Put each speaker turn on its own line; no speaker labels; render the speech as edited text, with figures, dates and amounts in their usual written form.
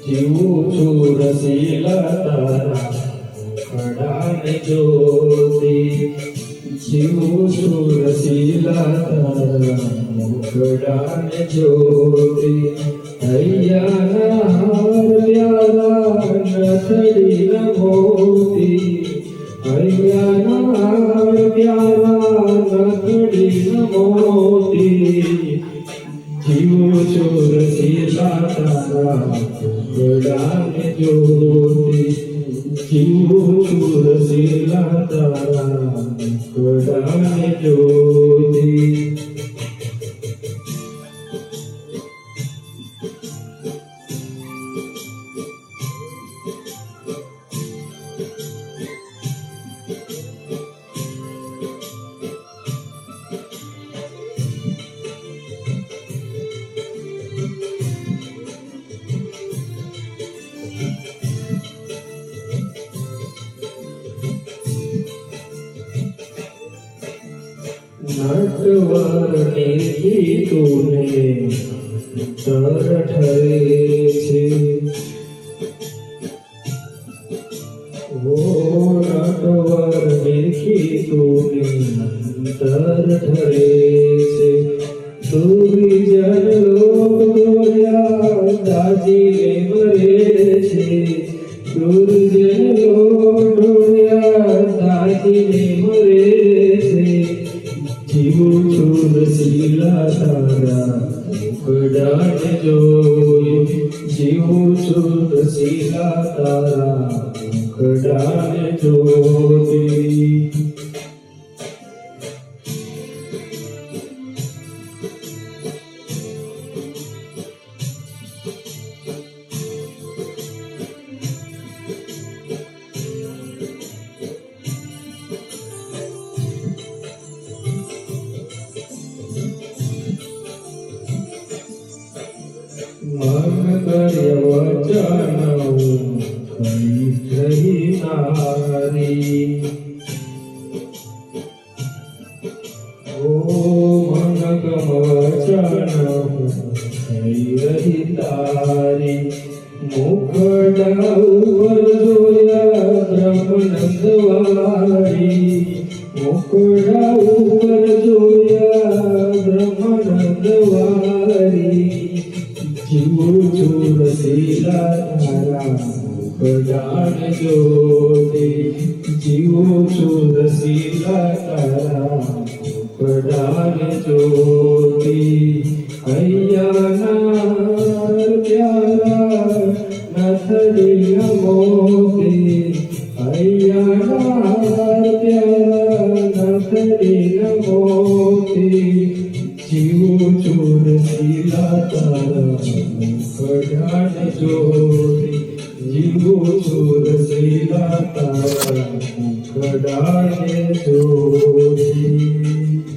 જીવું છું રસીલા તારા મુખડાને જોતી, જીવું છું રસીલા તારા મુખડાને જોતી. હૈયાના હાર પ્યારા નથડીના મોતી, હૈયાના હાર પ્યારા નથડીના મોતી. જીવું છું રસીલા તારા મુખડાને જોતી, જીવું છું રસીલા તારા મુખડાને જોતી. નટવરની ગીતોને તર ઠરે છે, ઓ નટવરની ગીતોને તર ઠરે છે. દુર્જન લોક દોર્યા દાજીને મરે છે, દુર્જન લોક દોર્યા દાજીને મરે છે. જીવું છું રસીલા તારા મુખડાને જોઈ, જીવું છું રસીલા તારા મુખડાને જોતી. મન કર્ય વચન કઈ રહી તારી, ઓ મન ગમ વચન કઈ રહી તારી. મુખડા ઉપર જોયા બ્રહ્મનંદવારી, મુખડા ઉપર જોયા બ્રહ્મનંદવારી. જીવું છું રસીલા તારા મુખડાને જોતી, જીવું છું રસીલા તારા મુખડાને જોતી. હૈયાના પ્યારા નથડીના મોતી, હૈયાના પ્યારા નથડીના મોતી. જીવું છું રસીલા તારા મુખડાને જોતી, જીવું છું રસીલા તારા મુખડાને જોતી.